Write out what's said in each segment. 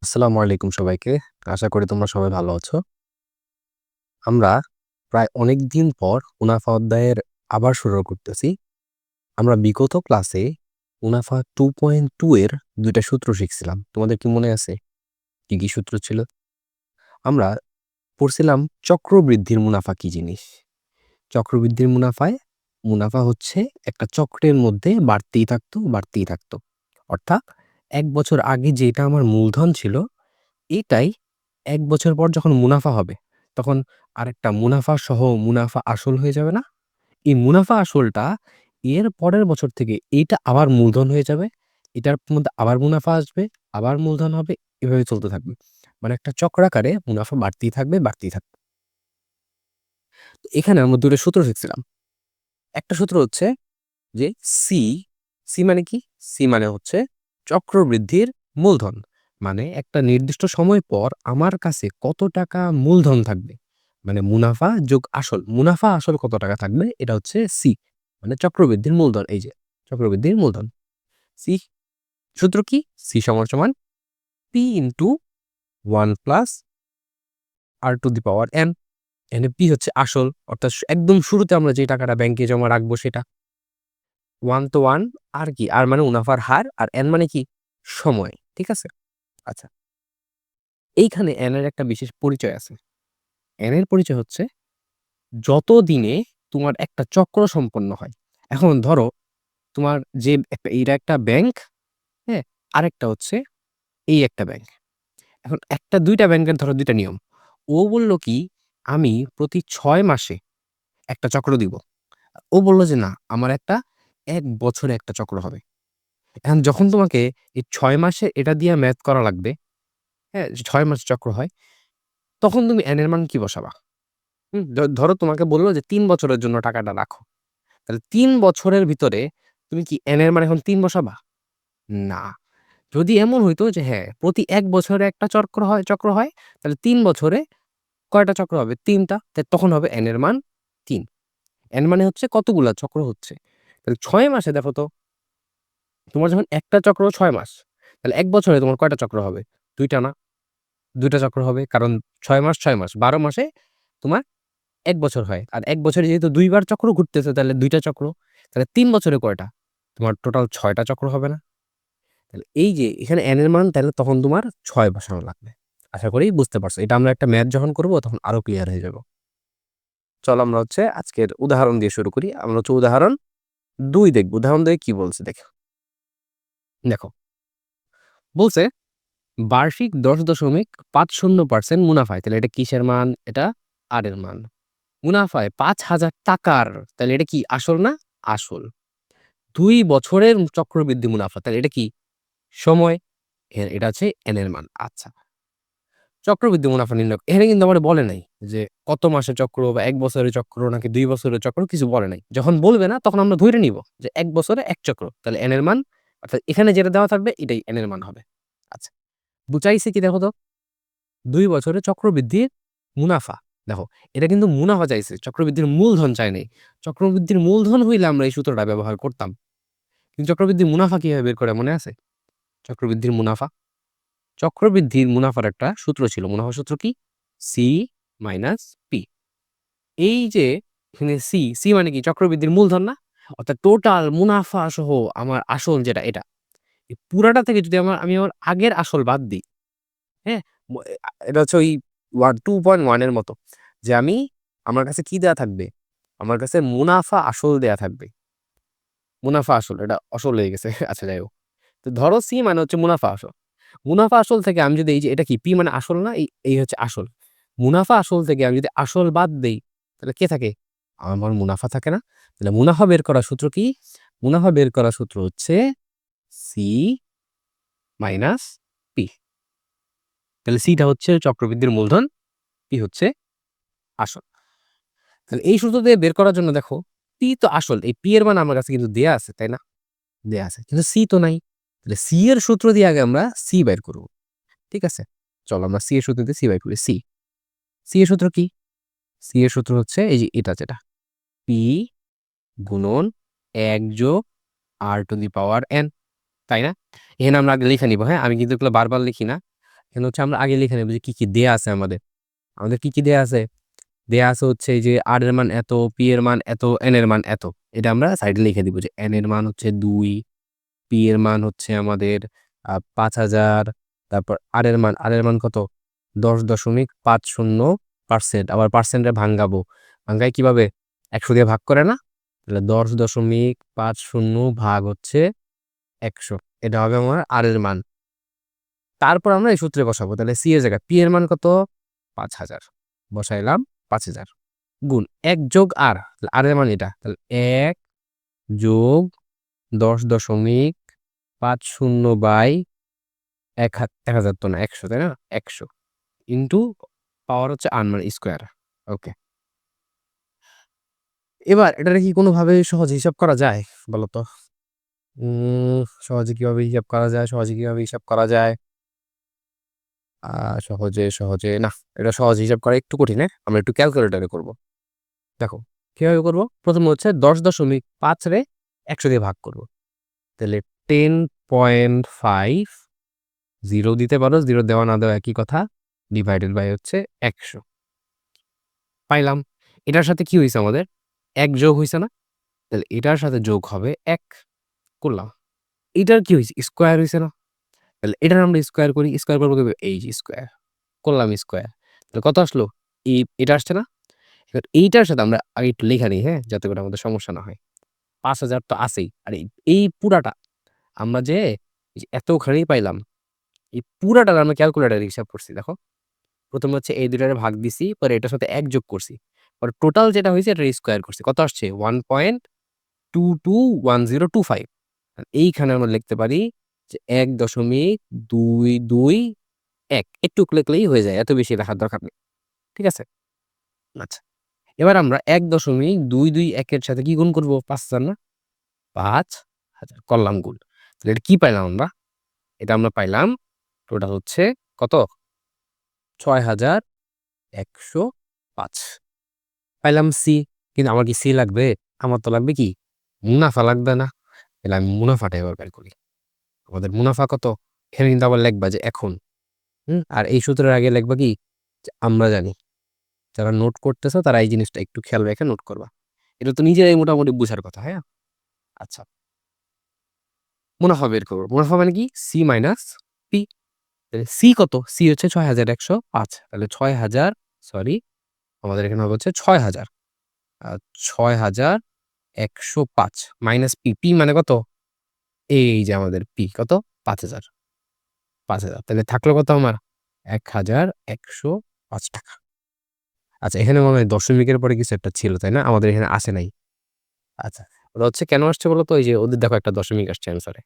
আসসালামু আলাইকুম সবাইকে। আশা করি তোমরা সবাই ভালো আছো। আমরা প্রায় অনেকদিন পর মুনাফা অধ্যায়ের আবার শুরু করতেছি। আমরা বিগত ক্লাসে মুনাফা 2.2 এর ২ টা সূত্র শিখছিলাম। তোমাদের কি মনে আছে? কি, কি সূত্র ছিল? আমরা পড়ছিলাম চক্রবৃদ্ধির মুনাফা কি জিনিস? চক্রবৃদ্ধির মুনাফা হচ্ছে একটা চক্রের মধ্যে বাড়তেই থাকতো, বাড়তেই থাকতো। অর্থাৎ ১ বছর আগে যেটা আমার মূলধন ছিল এটাই ১ বছর পর যখন মুনাফা হবে, তখন আরেকটা মুনাফা সহ মুনাফা আসল হয়ে যাবে না? এই মুনাফা আসলটা এর পরের বছর থেকে এইটা আবার মূলধন হয়ে যাবে। এটার মধ্যে আবার মুনাফা আসবে, আবার মূলধন হবে, এভাবে চলতে থাকবে। মানে একটা চক্রাকারে মুনাফা বাড়তেই থাকবে, বাড়তেই থাকবে। তো এখানে আমরা ২ টা সূত্র শিখছিলাম। একটা সূত্র হচ্ছে যে সি, সি মানে কি? সি মানে হচ্ছে চক্রবৃদ্ধির মূলধন। মানে একটা নির্দিষ্ট সময় পর আমার কাছে কত টাকা মূলধন থাকবে। মানে মুনাফা যোগ আসল। মুনাফা আসল কত টাকা থাকবে এটা হচ্ছে সি। মানে চক্রবৃদ্ধির মূলধন এই যে চক্রবৃদ্ধির মূলধন। সি সূত্র কি? সি সমান সমান P into 1 plus R to the power N. এখানে পি হচ্ছে আসল অর্থাৎ একদম শুরুতে আমরা যে টাকাটা ব্যাংকে জমা রাখবো সেটা। 1 তো 1 আর কি? আর মানে মুনাফার হার আর n মানে কি? সময়। ঠিক আছে? আচ্ছা। এইখানে n এর একটা বিশেষ পরিচয় আছে। n এর পরিচয় হচ্ছে যত দিনে তোমার একটা চক্র সম্পন্ন হয়। এখন ধরো তোমার যে এইটা একটা ব্যাংক, হ্যাঁ? আরেকটা হচ্ছে এই একটা ব্যাংক। এখন ২টা ব্যাংকের ধরো ২ টা নিয়ম। ও বলল কি আমি প্রতি ৬ মাসে একটা চক্র দিব। ও বলল যে না আমার ১ বছরে একটা চক্র হবে। এখন যখন তোমাকে এই ৬ মাসে এটা দিয়ে ম্যাথ করা লাগবে, হ্যাঁ? যে ৬ মাস চক্র হয়, তখন তুমি n এর মান কি বসাবা? হুম? ধরো তোমাকে বলল যে ৩ বছরের জন্য টাকাটা রাখো। তাহলে ৩ বছরের ভিতরে তুমি কি n এর মান এখন ৩ বসাবা? না। যদি এমন হইতো যে হ্যাঁ, প্রতি ১ বছরে একটা চক্র হয়, তাহলে ৩ বছরে কয়টা চক্র হবে? ৩ টা। তখন হবে n এর মান ৩। n মানে হচ্ছে কতগুলা চক্র হচ্ছে। তাহলে ৬ মাসে দেখো তো তোমার যখন একটা চক্র ৬ মাস, তাহলে ১ বছরে তোমার কয়টা চক্র হবে? ২ টা না? ২ টা চক্র হবে। কারণ ৬ মাস, ৬ মাস। ১২ মাসে তোমার ১ বছর হয়। আর ১ বছরে যেহেতু ২ বার চক্র ঘুরতেছে তাহলে ২ টা চক্র। তাহলে ৩ বছরে কয়টা? তোমার টোটাল ৬ টা চক্র হবে না? তাহলে এই যে এখানে n এর মান তাহলে তখন তোমার ৬ বসানো লাগবে। আশা করি বুঝতে পারছো। এটা আমরা একটা ম্যাথ যখন করব তখন আরো ক্লিয়ার হয়ে যাব। চলো আমরা হচ্ছে আজকের উদাহরণ দিয়ে শুরু করি। আমরা হচ্ছে উদাহরণ ২ দেখব। উদাহরণ ২ কি বলছে দেখো। দেখো, বলছে বার্ষিক ১০.৫০% মুনাফায়। তাহলে এটা কিসের মান? এটা আর এর মান। মুনাফায় ৳৫,০০০ তাহলে এটা কি আসল না? আসল। ২ বছরের চক্রবৃদ্ধি মুনাফা। তাহলে এটা কি? সময়। এটা হচ্ছে n এর মান। আচ্ছা। চক্রবৃদ্ধি মুনাফা নির্ণয় এখানে কিন্তু আমারে বলে নাই যে কত মাসের চক্র বা ১ বছরের চক্র নাকি ২ বছরের চক্র কিছু বলে নাই। যখন বলবে না তখন আমরা ধইরে নিব যে ১ বছরে ১ চক্র। তাহলে n এর মান অর্থাৎ এখানে যেটা দেওয়া থাকবে এটাই n এর মান হবে। আচ্ছা। বুঝাইছে কি দেখো তো? ২ বছরে চক্রবৃদ্ধির মুনাফা। দেখো, এটা কিন্তু মুনাফা চাইছে। চক্রবৃদ্ধির মূলধন চায় নাই। চক্রবৃদ্ধির মূলধন হইলে আমরা এই সূত্রটা ব্যবহার করতাম। কিন্তু চক্রবৃদ্ধির মুনাফা কিভাবে বের করে মনে আছে? চক্রবৃদ্ধির মুনাফা? চক্রবৃদ্ধির মুনাফার একটা সূত্র ছিল। মুনাফার সূত্র কি? C minus P. এই যে এখানে সি মানে কি? চক্রবৃদ্ধির মূলধন না? অর্থাৎ টোটাল মুনাফা সহ আমার আসল যেটা এটা। এই পুরাটা থেকে যদি আমি আমার আগের আসল বাদ দিই, হ্যাঁ? এটা হচ্ছে ওই 2.1 এর মতো। যে আমার কাছে কি দেয়া থাকবে? আমার কাছে মুনাফা আসল দেয়া থাকবে। মুনাফা আসল এটা আসল হয়ে গেছে। আচ্ছা যাই হোক। তো ধরো সি মানে হচ্ছে মুনাফা আসল। মুনাফা আসল থেকে আমি যদি এই যে এটা কি পি মানে আসল না? এই হচ্ছে আসল। মুনাফা আসল থেকে আমি যদি আসল বাদ দেই, তাহলে কে থাকে? আমার মুনাফা থাকে না? তাহলে মুনাফা বের করার সূত্র কি? মুনাফা বের করার সূত্র হচ্ছে সি মাইনাস পি। তাহলে সিটা হচ্ছে চক্রবৃদ্ধির মূলধন, পি হচ্ছে আসল। তাহলে এই সূত্র দিয়ে বের করার জন্য দেখো, পি তো আসল। এই পি এর মান আমার কাছে কিন্তু দেয়া আছে, তাই না? দেয়া আছে। কিন্তু সি তো নাই। তাহলে সি এর সূত্র দিয়ে আগে আমরা সি বের করব। ঠিক আছে? চলো আমরা সি এর সূত্র দিয়ে সি বের করি। সি। সি এর সূত্র কি? সি এর সূত্র হচ্ছে এই যে এটা যেটা। পি গুণন ১ যোগ আর টু দি পাওয়ার n, তাই না? এখানে আমরা আগে লিখে নিব, হ্যাঁ? আমি কিন্তু এগুলো বারবার লিখি না। এখানে হচ্ছে আমরা আগে লিখে নেব যে কি দেয়া আছে আমাদের। আমাদের কি দেয়া আছে? দেয়া আছে হচ্ছে এই যে r এর মান এত, p এর মান এত, n এর মান এত। এটা আমরা সাইডে লিখে দিব যে n এর মান হচ্ছে 2, p এর মান হচ্ছে আমাদের ৫,০০০, তারপর r এর মান কত? ১০.৫০%। আবার পার্সেন্টে ভাঙাবো। ভাঙাই কিভাবে? ১০০ দিয়ে ভাগ করে না? তাহলে ১০.৫০ ভাগ হচ্ছে ১০০। এটা হবে আমার r এর মান। তারপর আমরা এই সূত্রে বসাবো। তাহলে c এর জায়গায় p এর মান কত? ৫,০০০ বসাইলাম ৫,০০০ গুণ ১ যোগ r, তাহলে r এর মান এটা। তাহলে ১ যোগ ১০.৫০/১০০০ তো না ১০০, তাই না? ১০০ ইনটু পাওয়ার হচ্ছে r মানে স্কয়ার। ওকে। এবার এটারে কি কোনোভাবে সহজে হিসাব করা যায়? বলো তো? সহজে কিভাবে হিসাব করা যায়? সহজে কিভাবে হিসাব করা যায়? আ সহজে না। এটা সহজে হিসাব করা একটু কঠিন, হ্যাঁ? আমরা একটু ক্যালকুলেটরে করব। দেখো কিভাবে করব? প্রথমে হচ্ছে ১০.৫ রে ১০০ দিয়ে ভাগ করব। তাহলে 10.5 0 দিতে পারো, 0 দেওয়া না দেওয়া একই কথা। ডিভাইডেড বাই হচ্ছে ১০০ পাইলাম। এটার সাথে কি হইছে আমাদের? ১ যোগ হইছে না? তাহলে এটার সাথে যোগ হবে ১ করলাম। এটার কি হইছে? স্কয়ার হইছে না? তাহলে এটার আমরা স্কয়ার করি। স্কয়ার করব কিভাবে? এই যে স্কয়ার। করলাম স্কয়ার। তাহলে কত আসলো? এটা আসছে না? এবার এইটার সাথে আমরা আগে একটু লেখা নিই, হ্যাঁ? যাতে করে আমাদের সমস্যা না হয়। ৫,০০০ তো আছেই। আর এই পুরাটা আমরা যে এই যে এতখানি পাইলাম, এই পুরাটার আমরা ক্যালকুলেটরে হিসাব করছি দেখো। প্রথমে হচ্ছে এই ২ টারে ভাগ দিছি, পরে এটার সাথে ১ যোগ করছি। পরে টোটাল যেটা হইছে এটার স্কয়ার করছি। কত আসছে? 1.221025। আর এইখানে আমরা লিখতে পারি যে ১.২২১। একটু লিখলেই হয়ে যায়। এত বেশি লেখার দরকার নেই। ঠিক আছে? আচ্ছা। এবার আমরা ১.২২১ এর সাথে কি গুণ করব? ৫,০০০ না? ৫,০০০ করলাম গুণ। তাহলে এটা কি পাইলাম আমরা? এটা আমরা পাইলাম টোটাল হচ্ছে কত? ৬,১০৫ পাইলাম সি। কিন্তু আমার কি সি লাগবে? আমার তো লাগবে কি? মুনাফা লাগবে না? তাহলে আমি মুনাফাটা এবার বের করি। আমাদের মুনাফা কত? এখানে কিন্তু আবার লিখবা যে এখন। আর এই সূত্রের আগে লিখবা কি? যে আমরা জানি। যারা নোট করতেছো তারা এই জিনিসটা একটু খেয়াল রেখে নোট করবা। এটা তো নিজেরাই মোটামুটি বুঝার কথা, হ্যাঁ? আচ্ছা। মুনাফা বের করব। মুনাফা মানে কি? C minus P. তাহলে সি কত? সি হচ্ছে ৬,১০৫। তাহলে ৬,০০০ সরি আমাদের এখানে হবে হচ্ছে ৬,০০০। ৬,১০৫ মাইনাস পি। পি মানে কত? এই যে আমাদের পি কত? ৫,০০০। ৫,০০০ তাহলে থাকলো কত আমার? ৳১,১০৫। আচ্ছা এখানে মনে হয় দশমিকের পরে কিছু একটা ছিল, তাই না? আমাদের এখানে আসে নাই। আচ্ছা। ওটা হচ্ছে কেন আসছে বলো তো? এই যে ওদের দেখো একটা দশমিক আসছে অ্যান্সারে।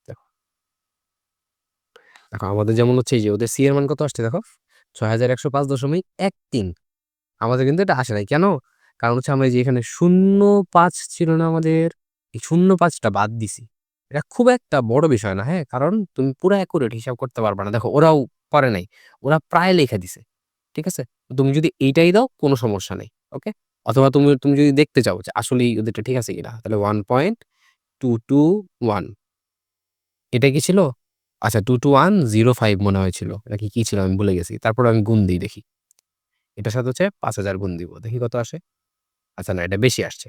দেখো, দেখো আমাদের যেমন হচ্ছে এই যে ওদের সি এর মান কত আসছে দেখো? ৬,১০৫.13। আমাদের কিন্তু এটা আসে নাই। কেন? কারণ হচ্ছে আমরা এই যে এখানে ০৫ ছিল না আমাদের? এই ০৫ টা বাদ দিছি। এটা খুব একটা বড় বিষয় না, হ্যাঁ? কারণ তুমি পুরা অ্যাকুরেট হিসাব করতে পারবা না। দেখো ওরাও করে নাই। ওরা প্রায় লিখে দিছে। ঠিক আছে? তুমি যদি এইটাই দাও কোনো সমস্যা নেই। ওকে? অথবা তুমি তুমি যদি দেখতে চাও যে আসলেই ওদেরটা ঠিক আছে কিনা তাহলে 1.221 এটা কি ছিল? আচ্ছা 22105 মনে হয় ছিল। নাকি কি ছিল আমি ভুলে গেছি। তারপরে আমি গুণ দিই দেখি। এটার সাথে হচ্ছে ৫,০০০ গুণ দিব। দেখি কত আসে? আচ্ছা না এটা বেশি আসছে।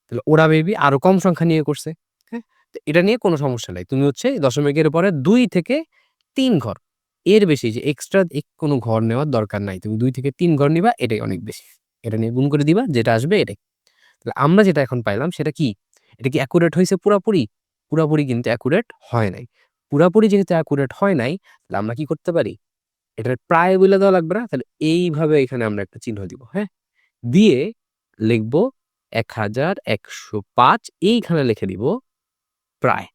তাহলে ওরা মেবি আরো কম সংখ্যা নিয়ে করছে। হ্যাঁ? তো এটা নিয়ে কোনো সমস্যা নাই। তুমি হচ্ছে দশমিকের পরে ২ থেকে ৩ ঘর। এর বেশি যে এক্সট্রা কোনো ঘর নেওয়ার দরকার নাই। তুমি ২ থেকে ৩ ঘর নিবা এটাই অনেক বেশি। এটা নিয়ে গুণ করে দিবা যেটা আসবে এটাই। তাহলে আমরা যেটা এখন পাইলাম সেটা কি? এটা কি অ্যাকুরেট হইছে পুরাপুরি? পুরাপুরি কিন্তু অ্যাকুরেট হয় নাই। পুরাপুরি যেহেতু অ্যাকুরেট হয় নাই, তাহলে আমরা কি করতে পারি? এটার প্রায় বইলে দেওয়া লাগবে না? তাহলে এইভাবে এখানে আমরা একটা চিহ্ন দিব, হ্যাঁ? দিয়ে লিখব ১,১০৫ এইখানে লিখে দিব প্রায়।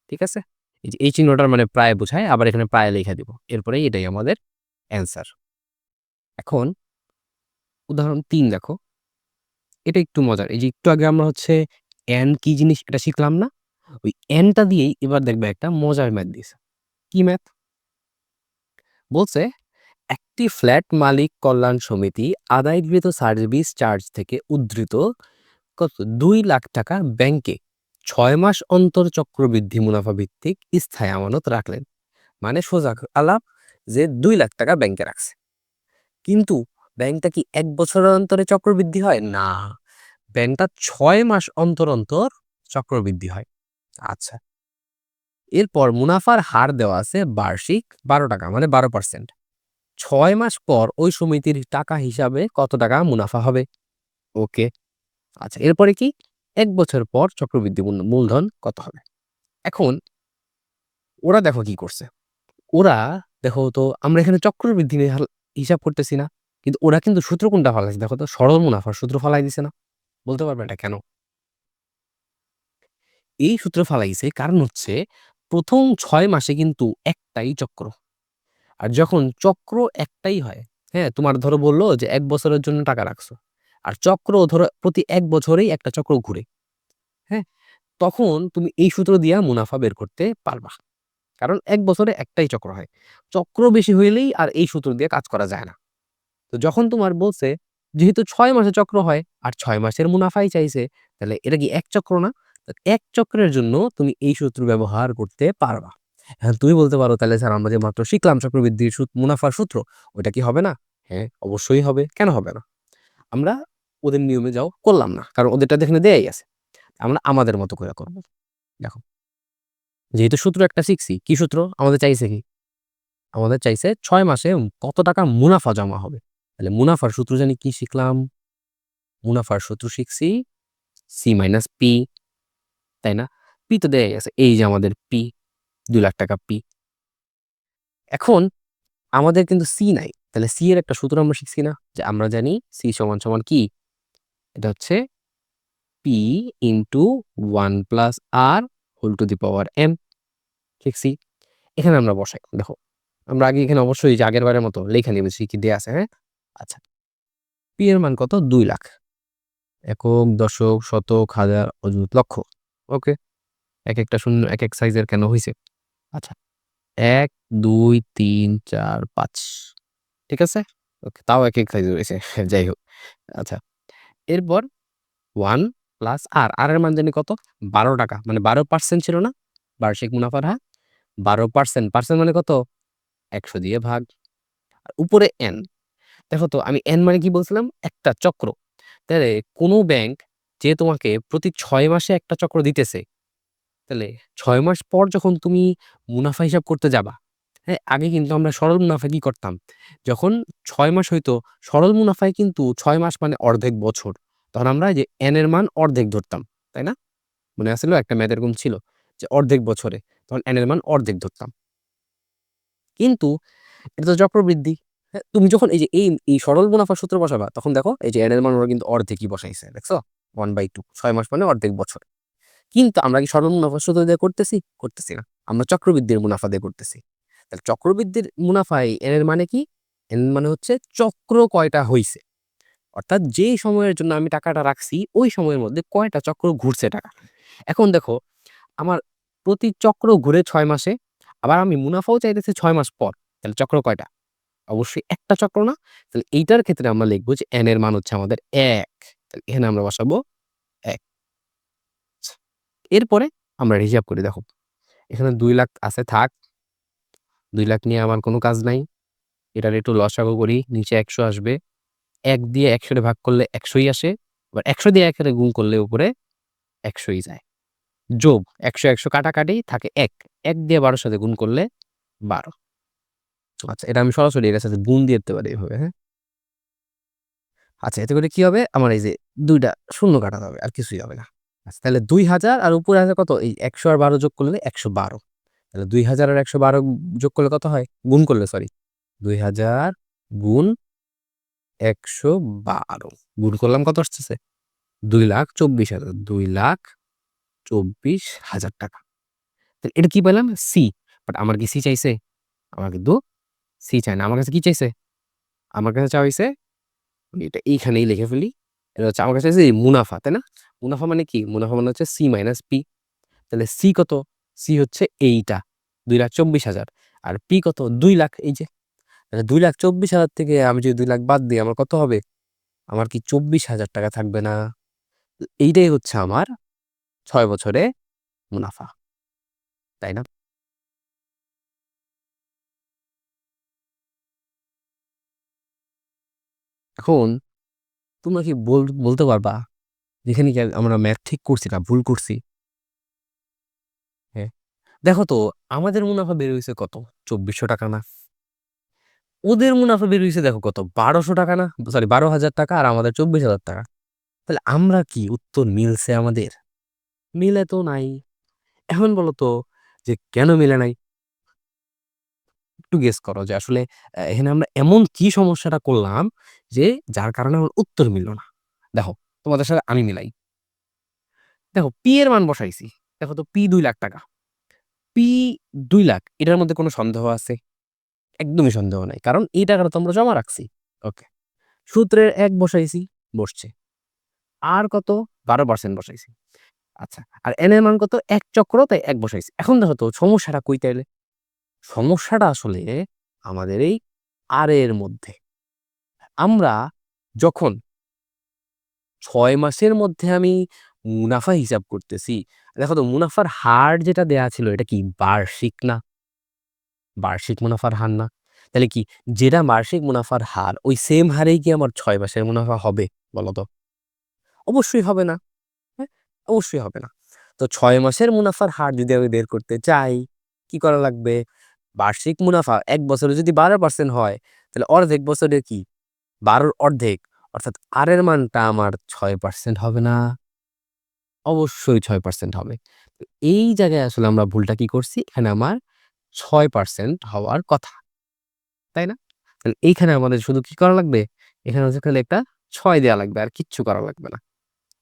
ঠিক আছে? এই যে এই চিহ্নটার মানে প্রায় বোঝায়। আবার এখানে প্রায় লিখে দিব। এরপরেই এটাই আমাদের অ্যান্সার। এখন উদাহরণ ৩ দেখো। এটা একটু মজার। এই যে একটু আগে আমরা হচ্ছে কি জিনিস এটা শিখলাম না? ওই টা দিয়েই এবার দেখবে একটা মজার ম্যাথ দিছে। কি ম্যাথ? বলছে একটি ফ্ল্যাট মালিক কল্যাণ সমিতি আদায়কৃত সার্ভিস চার্জ থেকে উদ্ধৃত কত ৳২,০০,০০০ ব্যাংকে ৬ মাস অন্তর চক্রবৃদ্ধি মুনাফা ভিত্তিক স্থায়ী আমানত রাখলেন। মানে সোজা আলাপ যে 2,00,000 টাকা ব্যাংকে রাখছে। কিন্তু ব্যাংকটা কি ১ বছরের অন্তরে চক্রবৃদ্ধি হয়? না। ব্যাংকটা ৬ মাস অন্তর, অন্তর চক্রবৃদ্ধি হয়। আচ্ছা। এরপর মুনাফার হার দেওয়া আছে বার্ষিক ৳১২ মানে ১২%। ৬ মাস পর ওই সমিতির টাকা হিসাবে কত টাকা মুনাফা হবে? ওকে। আচ্ছা, এরপরে কি? ১ বছর পর চক্রবৃদ্ধি মূলধন কত হবে? এখন ওরা দেখো কি করছে। ওরা দেখো তো আমরা এখানে চক্রবৃদ্ধি নিয়ে হিসাব করতেছি না। কিন্তু ওরা কিন্তু সূত্র কোনটা ফালাইছে দেখো তো সরল মুনাফার সূত্র ফালাই দিছে না? বলতে পারবে এটা কেন? এই সূত্র ফালাইছে কারণ হচ্ছে ১ম ৬ মাসে কিন্তু একটাই চক্র। আর যখন চক্র একটাই হয়, হ্যাঁ? তোমার ধরো বলল যে ১ বছরের জন্য টাকা রাখছো। আর চক্র ধরো প্রতি ১ বছরেই একটা চক্র ঘুরে, হ্যাঁ? তখন তুমি এই সূত্র দিয়া মুনাফা বের করতে পারবা। কারণ ১ বছরে একটাই চক্র হয়। চক্র বেশি হইলেই আর এই সূত্র দিয়ে কাজ করা যায় না। তো যখন তোমার বলছে যেহেতু ৬ মাসে চক্র হয় আর ৬ মাসের মুনাফাই চাইছে, তাহলে এটা কি ১ চক্র না? তো ১ চক্রের জন্য তুমি এই সূত্র ব্যবহার করতে পারবা। হ্যাঁ, তুমি বলতে পারো তাহলে স্যার আমরা যে মাত্র শিখলাম চক্রবৃদ্ধির মুনাফার সূত্র, ওইটা কি হবে না? হ্যাঁ, অবশ্যই হবে। কেন হবে না? আমরা ওদের নিয়মে যাও করলাম না। কারণ ওদেরটা তো এখানে দেয়াই আছে। আমরা আমাদের মতো করে করব। দেখো, যেহেতু সূত্র একটা শিখছি, কি সূত্র? আমাদের চাইছে কি? আমাদের চাইছে ৬ মাসে কত টাকা মুনাফা জমা হবে। তাহলে মুনাফার সূত্র জানি কি শিখলাম? মুনাফার সূত্র শিখছি C মাইনাস P, তাই না? P তো দেয়াই আছে। এই যে আমাদের P, ৳২,০০,০০০ P। এখন আমাদের কিন্তু C নাই। তাহলে C এর একটা সূত্র আমরা শিখছি না? যে আমরা জানি C সমান, সমান কি? এটা হচ্ছে P into 1 plus R whole to the power n শিখছি। এখানে আমরা বসাই। দেখো, আমরা আগে এখানে অবশ্যই যে আগেরবারের মতো লেখা নিয়েছি কি দেয়া আছে, হ্যাঁ? আচ্ছা। P এর মান কত? ২,০০,০০০। একক, দশক, শতক, হাজার, অযুত, লক্ষ। ওকে। একেকটা শূন্য একেক সাইজের কেন হইছে? আচ্ছা। ১, ২, ৩, ৪, ৫। ঠিক আছে? ওকে, তাও একেক সাইজের হইছে। যাই হোক। আচ্ছা। এরপর 1 প্লাস R, R এর মান জানি কত? ৳১২ মানে ১২% ছিল না? বার্ষিক মুনাফার হার? ১২%, পার্সেন্ট মানে কত? ১০০ দিয়ে ভাগ। আর উপরে N। দেখো তো আমি N মানে কি বলছিলাম? একটা চক্র। তাহলে কোন ব্যাংক যে তোমাকে প্রতি ৬ মাসে একটা চক্র দিতেছে, তাহলে ৬ মাস পর যখন তুমি মুনাফা হিসাব করতে যাবা, হ্যাঁ? আগে কিন্তু আমরা সরল মুনাফা কি করতাম? যখন ৬ মাস হইতো, সরল মুনাফায় কিন্তু ৬ মাস মানে অর্ধেক বছর। তখন আমরা এই যে n এর মান অর্ধেক ধরতাম। তাই না? মনে আছিল? একটা ম্যাথ এরকম ছিল যে অর্ধেক বছরে। তখন n এর মান অর্ধেক ধরতাম। কিন্তু এটা তো চক্রবৃদ্ধি। হ্যাঁ? তুমি যখন এই যে এই সরল মুনাফার সূত্র বসাবা, তখন দেখো এই যে n এর মান ওরা কিন্তু অর্ধেকই বসাইছে। দেখছো? 1/2 ৬ মাস মানে অর্ধেক বছর। কিন্তু আমরা কি সরল মুনাফার সূত্র দিয়ে করতেছি? করতেছি না। আমরা চক্রবৃদ্ধির মুনাফা দিয়ে করতেছি। তাহলে চক্রবৃদ্ধির মুনাফায় n এর মানে কি? n মানে হচ্ছে চক্র কয়টা হইছে। অর্থাৎ যেই সময়ের জন্য আমি টাকাটা রাখছি, ওই সময়ের মধ্যে কয়টা চক্র ঘুরছে টাকা। এখন দেখো, আমার প্রতি চক্র ঘুরে ৬ মাসে, আবার আমি মুনাফাও চাইতেছি ৬ মাস পর। তাহলে চক্র কয়টা? অবশ্যই একটা চক্র না? তাহলে এইটার ক্ষেত্রে আমরা লিখব যে n এর মান হচ্ছে আমাদের ১। তাহলে এখানে আমরা বসাবো ১। এরপরে আমরা হিসাব করি দেখো। এখানে ২,০০,০০০ আছে থাক। ২,০০,০০০ নিয়ে আমার কোনো কাজ নাই। এটার একটু লসাগু করি। নিচে ১০০ আসবে। ১ দিয়ে ১০০ রে ভাগ করলে ১০০ই আসে। আবার ১০০ দিয়ে ১ রে গুণ করলে উপরে ১০০ই যায়। যোগ ১০০, ১০০ কাটাকাটি থাকে ১। ১ দিয়ে ১২ র সাথে গুণ করলে ১২। আচ্ছা, এটা আমি সরাসরি এটার সাথে গুণ দিয়ে দিতে পারি এভাবে, হ্যাঁ? আচ্ছা, এতে করে কি হবে? আমার এই যে ২ টা শূন্য কাটা যাবে। আর কিছুই হবে না। আচ্ছা, তাহলে ২,০০০ আর উপরে আছে কত? এই ১০০ আর ১২ যোগ করলে ১১২। তাহলে ২,০০০ আর ১১২ যোগ করলে কত হয়? গুণ করলে সরি। ২,০০০ গুণ ১১২ গুণ করলাম কত আসতেছে? ২,২৪,০০০ ৳২,২৪,০০০ তাহলে এটা কি পেলাম? সি। বাট আমার কি সি চাইছে? আমার কিন্তু সি চায় না। আমার কাছে কি চাইছে? আমার কাছে চাওয়া হইছে, আমি এটা এইখানেই লিখে ফেলি। এটা হচ্ছে আমার কাছে চাইছে এই মুনাফা, তাই না? মুনাফা মানে কি? মুনাফা মানে হচ্ছে সি মাইনাস পি। তাহলে সি কত? সি হচ্ছে এইটা ২,২৪,০০০ আর পি কত? ২,০০,০০০ এই যে। তাহলে ২,২৪,০০০ থেকে আমি যদি ২,০০,০০০ বাদ দিই আমার কত হবে? আমার কি ৳২৪,০০০ থাকবে না? এইটাই হচ্ছে আমার ৬ বছরে মুনাফা। তাই না? এখন তোমরা কি বলতে পারবা যেখানে কি আমরা ম্যাথ ঠিক করছি না ভুল করছি? হ্যাঁ, দেখো তো আমাদের মুনাফা বের হইছে কত? ২৪০০ টাকা না? ওদের মুনাফা বের হইছে দেখো কত? ১২০০ টাকা না? সরি ১২,০০০ টাকা আর আমাদের ২৪,০০০ টাকা। তাহলে আমরা কি উত্তর মিলছে আমাদের? মিলে তো নাই। এখন বলো তো যে কেন মিলে নাই? একটু গেস করো যে আসলে এখানে আমরা এমন কি সমস্যাটা করলাম যে যার কারণে আমার উত্তর মিলল না? দেখো, তোমাদের সাথে আমি মিলাই। দেখো পি এর মান বসাইছি। দেখো তো পি ২,০০,০০০ টাকা। পি ২,০০,০০০ এটার মধ্যে কোনো সন্দেহ আছে? একদমই সন্দেহ নাই। কারণ এই টাকাটা তো আমরা জমা রাখছি। ওকে। সূত্রের ১ বসাইছি, বসছে। আর কত? ১২% বসাইছি। আচ্ছা। আর n এর মান কত? ১ চক্র তাই ১ বসাইছি। এখন দেখো তো সমস্যাটা কই তাইলে? সমস্যাটা আসলে আমাদের এই আর এর মধ্যে। আমরা যখন ৬ মাসের মধ্যে আমি মুনাফা হিসাব করতেছি, দেখো তো মুনাফার হার যেটা দেয়া ছিল এটা কি বার্ষিক না? বার্ষিক মুনাফার হার না? তাহলে কি যেটা বার্ষিক মুনাফার হার ওই সেম হারেই কি আমার ৬ মাসের মুনাফা হবে বলো তো? অবশ্যই হবে না। হ্যাঁ? অবশ্যই হবে না। তো ৬ মাসের মুনাফার হার যদি আমি বের করতে চাই, কি করা লাগবে? বার্ষিক মুনাফা ১ বছরে যদি ১২% হয়, তাহলে অর্ধেক বছরে কি ১২ র অর্ধেক অর্থাৎ আর এর মানটা আমার ৬% হবে না? অবশ্যই ৬% হবে। তো এই জায়গায় আসলে আমরা ভুলটা কি করছি? এখানে আমার ৬% হওয়ার কথা। তাই না? তাহলে এইখানে আমাদের শুধু কি করা লাগবে? এখানে হচ্ছে খালি একটা ৬ দেয়া লাগবে। আর কিচ্ছু করা লাগবে না।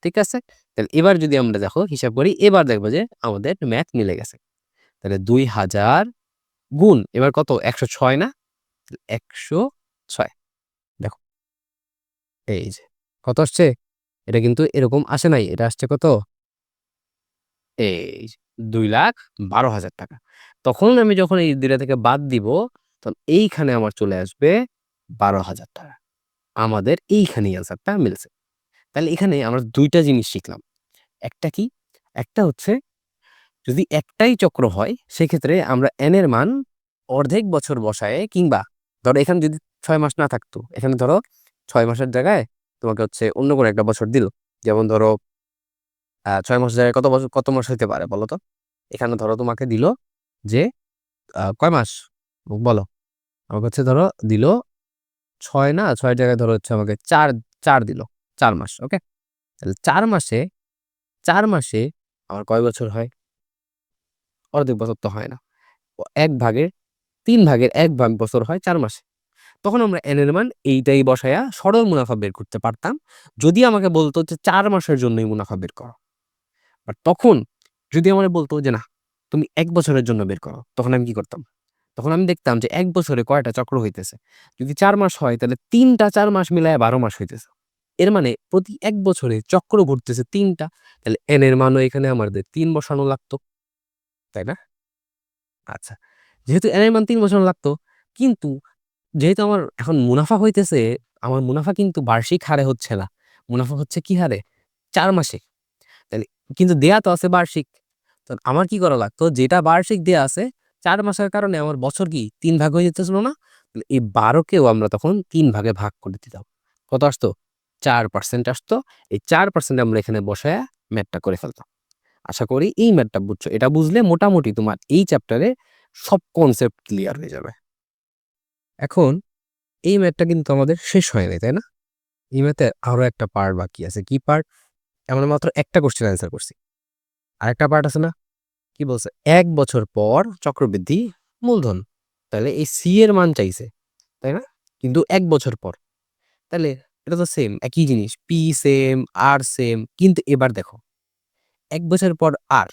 ঠিক আছে? তাহলে এবার যদি আমরা দেখো হিসাব করি, এবার দেখব যে আমাদের ম্যাথ মিলে গেছে। তাহলে ২,০০০ গুণ এবার কত? ১০৬ না? ১০৬ দেখো এই যে কত আসছে? এটা কিন্তু এরকম আসে নাই। এটা আসছে কত? এই যে ২,১২,০০০ টাকা। তখন আমি যখন এই ২ টা থেকে বাদ দিব, তখন এইখানে আমার চলে আসবে ১২,০০০ টাকা। আমাদের এইখানেই অ্যান্সারটা মিলছে। তাহলে এখানে আমরা ২ টা জিনিস শিখলাম। একটা কি? একটা হচ্ছে যদি একটাই চক্র হয় সেক্ষেত্রে আমরা n এর মান অর্ধেক বছর বসায়ে কিংবা ধরো এখানে যদি ৬ মাস না থাকতো, এখানে ধরো ৬ মাসের জায়গায় তোমাকে হচ্ছে অন্য কোনো একটা বছর দিল। যেমন ধরো ৬ মাসের জায়গায় কত মাস হইতে পারে বলো তো? এখানে ধরো তোমাকে দিল যে কয় মাস? বলো। আমাকে হচ্ছে ধরো দিল ৬ না ৬ এর জায়গায় ধরো হচ্ছে আমাকে ৪ দিল। ৪ মাস। ওকে? তাহলে ৪ মাসে আমার কয় বছর হয়? অর্ধেক বছর তো হয় না। ১ ভাগের ৩ ভাগের ১ ভাগ বছর হয় ৪ মাসে। তখন আমরা n এর মান এইটাই বসায়া সরল মুনাফা বের করতে পারতাম। যদি আমাকে বলত যে ৪ মাসের জন্যই মুনাফা বের করো। বাট তখন যদি আমারে বলত যে না, তুমি ১ বছরের জন্য বের করো, তখন আমি কি করতাম? তখন আমি দেখতাম যে ১ বছরে কয়টা চক্র হইতেছে। যদি ৪ মাস হয় তাহলে ৩ টা ৪ মাস মিলায়া ১২ মাস হইতেছে। এর মানে প্রতি ১ বছরে চক্র ঘুরতেছে ৩ টা। তাহলে n এর মানও এখানে আমাদের ৩ বসানো লাগতো। তাই না? আচ্ছা। যেহেতু n এর মান ৩ বসানো লাগতো, কিন্তু যেহেতু আমার এখন মুনাফা হইতেছে, আমার মুনাফা কিন্তু বার্ষিক হারে হচ্ছে না। মুনাফা হচ্ছে কি হারে? ৪ মাসে। তাইলে কিন্তু দেয়া তো আছে বার্ষিক। তো আমার কি করা লাগতো? যেটা বার্ষিক দেয়া আছে ৪ মাসের কারণে আমার বছর কি ৩ ভাগ হয়ে যেতেছিল না? তাহলে এই ১২ কেও আমরা তখন ৩ ভাগে ভাগ করে দিতাম। কত আসতো? ৪% আসতো। এই ৪% আমরা এখানে বসায়া ম্যাথটা করে ফেলতাম। আশা করি এই ম্যাথটা বুঝছো। এটা বুঝলে মোটামুটি তোমার এই চ্যাপ্টারে সব কনসেপ্ট ক্লিয়ার হয়ে যাবে। এখন এই ম্যাথটা কিন্তু আমাদের শেষ হয় নাই, তাই না? এই ম্যাথে আরো একটা পার্ট বাকি আছে। কি পার্ট? আমরা মাত্র একটা কোয়েশ্চেন অ্যান্সার করছি। আরেকটা পার্ট আছে না? কি বলছে? ১ বছর পর চক্রবৃদ্ধি মূলধন। তাহলে এই সি এর মান চাইছে, তাই না? কিন্তু ১ বছর পর। তাহলে এটা তো সেম, একই জিনিস। পি সেম, আর সেম। কিন্তু এবার দেখো, ১ বছর পর আর,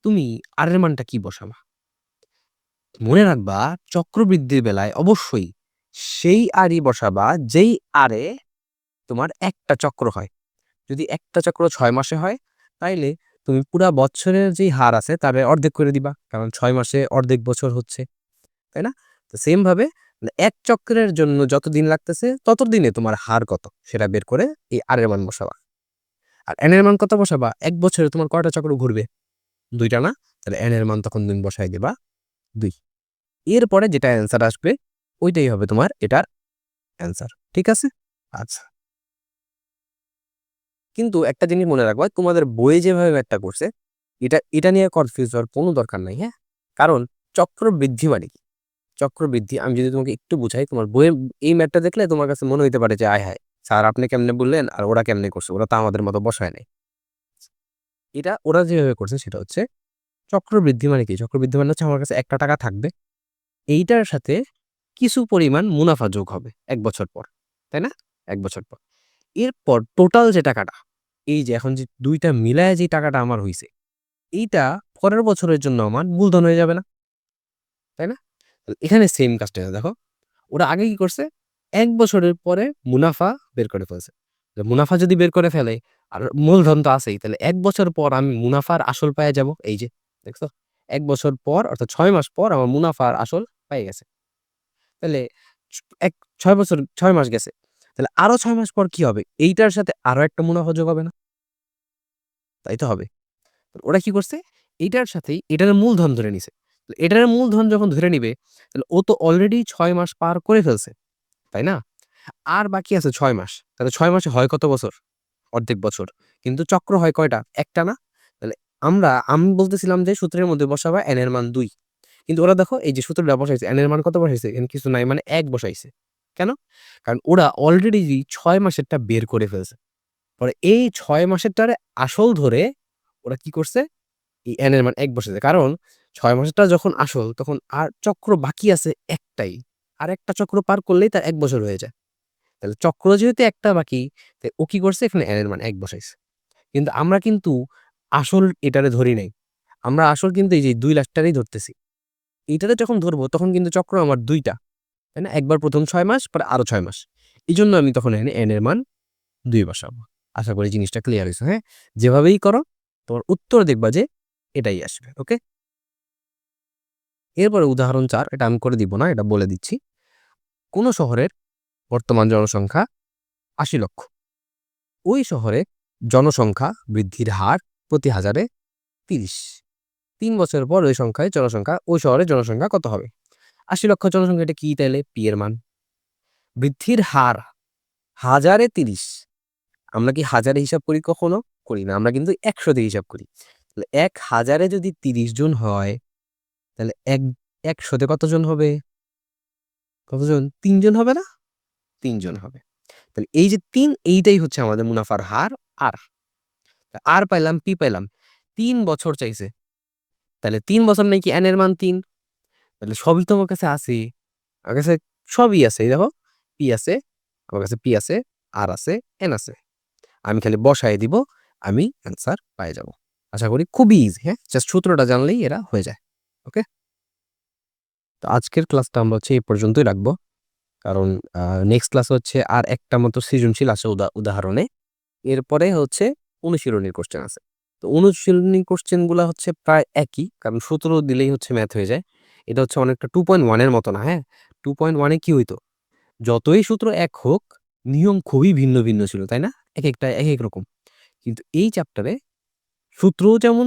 তুমি আর এর মানটা কি বসাবা? মনে রাখবা চক্রবৃদ্ধির বেলায় অবশ্যই সেই আরই বসাবা যেই আরে তোমার একটা চক্র হয়। যদি একটা চক্র ৬ মাসে হয়, তাইলে তুমি পুরা বছরের যেই হার আছে তার অর্ধেক করে দিবা। কারণ ৬ মাসে অর্ধেক বছর হচ্ছে। তাই না? তো সেম ভাবে মানে এক চক্রের জন্য যত দিন লাগতেছে তত দিনে তোমার হার কত সেটা বের করে এই আর এর মান বসাবা। আর n এর মান কত বসাবা? ১ বছরে তোমার কয়টা চক্র ঘুরবে? ২ টা না? তাহলে n এর মান তখন তুমি বসায় দিবা ২। এরপরে যেটা অ্যান্সার আসবে ওইটাই হবে তোমার এটার অ্যান্সার। ঠিক আছে? আচ্ছা। কিন্তু একটা জিনিস মনে রাখবা, তোমাদের বইয়ে যেভাবে ম্যাথটা করছে, এটা নিয়ে কনফিউজ হওয়ার কোনো দরকার নাই, হ্যাঁ? কারণ চক্রবৃদ্ধি মানে কি? চক্রবৃদ্ধি আমি যদি তোমাকে একটু বুঝাই, তোমার বইয়ে এই ম্যাথটা দেখলে তোমার কাছে মনে হইতে পারে যে, আয় হায়! স্যার আপনি কেমনে বললেন আর ওরা কেমনে করছে? ওরা তো আমাদের মতো বসায় নাই। এটা ওরা যেভাবে করছে সেটা হচ্ছে চক্রবৃদ্ধি মানে কি? চক্রবৃদ্ধি মানে হচ্ছে আমার কাছে একটা টাকা থাকবে। এইটার সাথে কিছু পরিমাণ মুনাফা যোগ হবে ১ বছর পর। তাই না? ১ বছর পর। এরপর টোটাল যে টাকাটা, এই যে এখন যে ২ টা মিলায়া যে টাকাটা আমার হইছে, এইটা পরের বছরের জন্য আমার মূলধন হয়ে যাবে না? তাই না? এখানে সেম কাজটা দেখো। ওরা আগে কি করছে? ১ বছরের পরে মুনাফা বের করে ফেলছে। মুনাফা যদি বের করে ফেলে আর মূলধন তো আছেই। তাহলে ১ বছর পর আমি মুনাফার আসল পাইয়া যাবো। এই যে দেখছো? ১ বছর পর অর্থাৎ ৬ মাস পর আমার মুনাফার আসল পাইয়া গেছে। তাহলে ছ এক ৬ বছর ৬ মাস গেছে। তাহলে আরো ৬ মাস পর কি হবে? এইটার সাথে আরো একটা মুনাফা যোগ হবে না? তাই তো হবে। ওরা কি করছে? এইটার সাথেই এটার মূলধন ধরে নিছে। এটার মূলধন যখন ধরে নিবে, তাহলে ও তো অলরেডি ৬ মাস পার করে ফেলছে। তাই না? আর বাকি আছে ৬ মাস। তাহলে ৬ মাসে হয় কত বছর? অর্ধেক বছর। কিন্তু চক্র হয় কয়টা? একটা না? তাহলে আমি বলতেছিলাম যে সূত্রের মধ্যে বসাবা n এর মান ২। কিন্তু ওরা দেখো এই যে সূত্রটা বসাইছে, n এর মান কত বসাইছে? এখানে কিছু নাই মানে ১ বসাইছে। কেন? কারণ ওরা অলরেডি ৬ মাসেরটা বের করে ফেলছে। পরে এই ৬ মাসেরটারে আসল ধরে ওরা কি করছে? এই n এর মান ১ বসাইছে। কারণ ৬ মাসেরটা যখন আসল তখন আর চক্র বাকি আছে একটাই। আরেকটা চক্র পার করলেই তার ১ বছর হয়ে যায়। তাহলে চক্র যেহেতু একটা বাকি, তাই ও কি করছে? এখানে n এর মান ১ বসাইছে। কিন্তু আমরা কিন্তু আসল এটারে ধরি নাই। আমরা আসল কিন্তু এই যে ২,০০,০০০ টারই ধরতেছি। এইটাতে যখন ধরবো তখন কিন্তু চক্র আমার ২ টা। তাই না? একবার ১ম ৬ মাস পরে আরো ৬ মাস। এজন্য আমি তখন এখানে n এর মান ২ বসাবো। আশা করি জিনিসটা ক্লিয়ার হইছে, হ্যাঁ? যেভাবেই করো তোমার উত্তর দেখবা যে এটাই আসবে। ওকে? এরপরে উদাহরণ ৪ এটা আমি করে দিব না, এটা বলে দিচ্ছি। কোন শহরের বর্তমান জনসংখ্যা ৮০,০০,০০০। ওই শহরে জনসংখ্যা বৃদ্ধির হার প্রতি হাজারে ৩০। ৩ বছর পর ওই সংখ্যায় জনসংখ্যা ওই শহরের জনসংখ্যা কত হবে? ৮০,০০,০০০ জনসংখ্যা এটা কি তাইলে? পি এর মান। বৃদ্ধির হার হাজারে ৩০। আমরা কি হাজারে হিসাব করি কখনো? করি না। আমরা কিন্তু ১০০ দিয়ে হিসাব করি। তাহলে ১,০০০ এ যদি ৩০ জন হয়, তাহলে ১০০ তে কতজন হবে? কতজন? ৩ জন হবে না? ৩ জন হবে। তাহলে এই যে ৩ এইটাই হচ্ছে আমাদের মুনাফার হার আর। আর পাইলাম, পি পাইলাম। ৩ বছর চাইছে। তাহলে ৩ বছর নাই কি n এর মান ৩? তাহলে সবই তো আমার কাছে আছেই। আমার কাছে সবই আছে। এই দেখো পি আছে, আমার কাছে পি আছে, আর আছে, এন আছে। আমি খালি বসায় দিব, আমি অ্যান্সার পায়ে যাব। আশা করি খুবই ইজি, হ্যাঁ? জাস্ট সূত্রটা জানলেই এরা হয়ে যায়। ওকে? তো আজকের ক্লাসটা আমরা হচ্ছে এই পর্যন্তই রাখবো। কারণ নেক্সট ক্লাস হচ্ছে আর একটা মতো সৃজনশীল আছে উদাহরণে। এরপরে হচ্ছে অনুশীলনীর কোয়েশ্চেন আছে। তো অনুশীলনী কোয়েশ্চেন গুলা হচ্ছে প্রায় একই। কারণ সূত্র দিলেই হচ্ছে ম্যাথ হয়ে যায়। এটা হচ্ছে অনেকটা 2.1 এর মতো না, হ্যাঁ? 2.1 এ কি হইতো? যতই সূত্র এক হোক, নিয়ম খুবই ভিন্ন, ভিন্ন ছিল, তাই না? একেকটা একেক রকম। কিন্তু এই চ্যাপ্টারে সূত্রও যেমন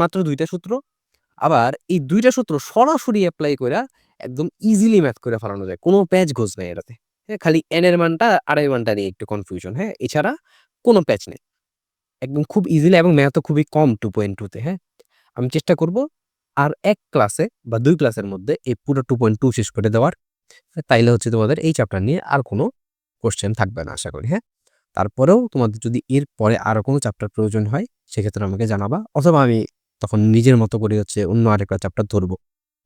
মাত্র ২ টা সূত্র, আবার এই ২ টা সূত্র সরাসরি এপ্লাই কইরা একদম ইজিলি ম্যাথ করে ফেলানো যায়। কোন প্যাচ গোছ নাই এটাতে। হ্যাঁ? খালি n এর মানটা আর এর মানটা নিয়ে একটু কনফিউশন, হ্যাঁ? এছাড়া কোন প্যাচ নেই। একদম খুব ইজিলি এবং ম্যাথও খুবই কম 2.2 তে, হ্যাঁ? আমি চেষ্টা করব আর ১ ক্লাসে বা ২ ক্লাসের মধ্যে এই পুরো 2.2 শেষ করে দেওয়ার। তাইলে হচ্ছে তোমাদের এই চ্যাপ্টার নিয়ে আর কোনো কোয়েশ্চেন থাকবে না আশা করি, হ্যাঁ? তারপরেও তোমাদের যদি এর পরে আরো কোনো চ্যাপ্টার প্রয়োজন হয়, সেক্ষেত্রে আমাকে জানাবা। অথবা আমি তখন নিজের মতো করে হচ্ছে অন্য আরেকটা চ্যাপ্টার ধরবো।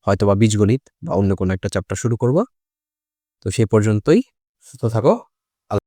হয়তোবা বীজগণিত বা অন্য কোনো একটা চ্যাপ্টার শুরু করব। তো সে পর্যন্তই সুস্থ থাকো।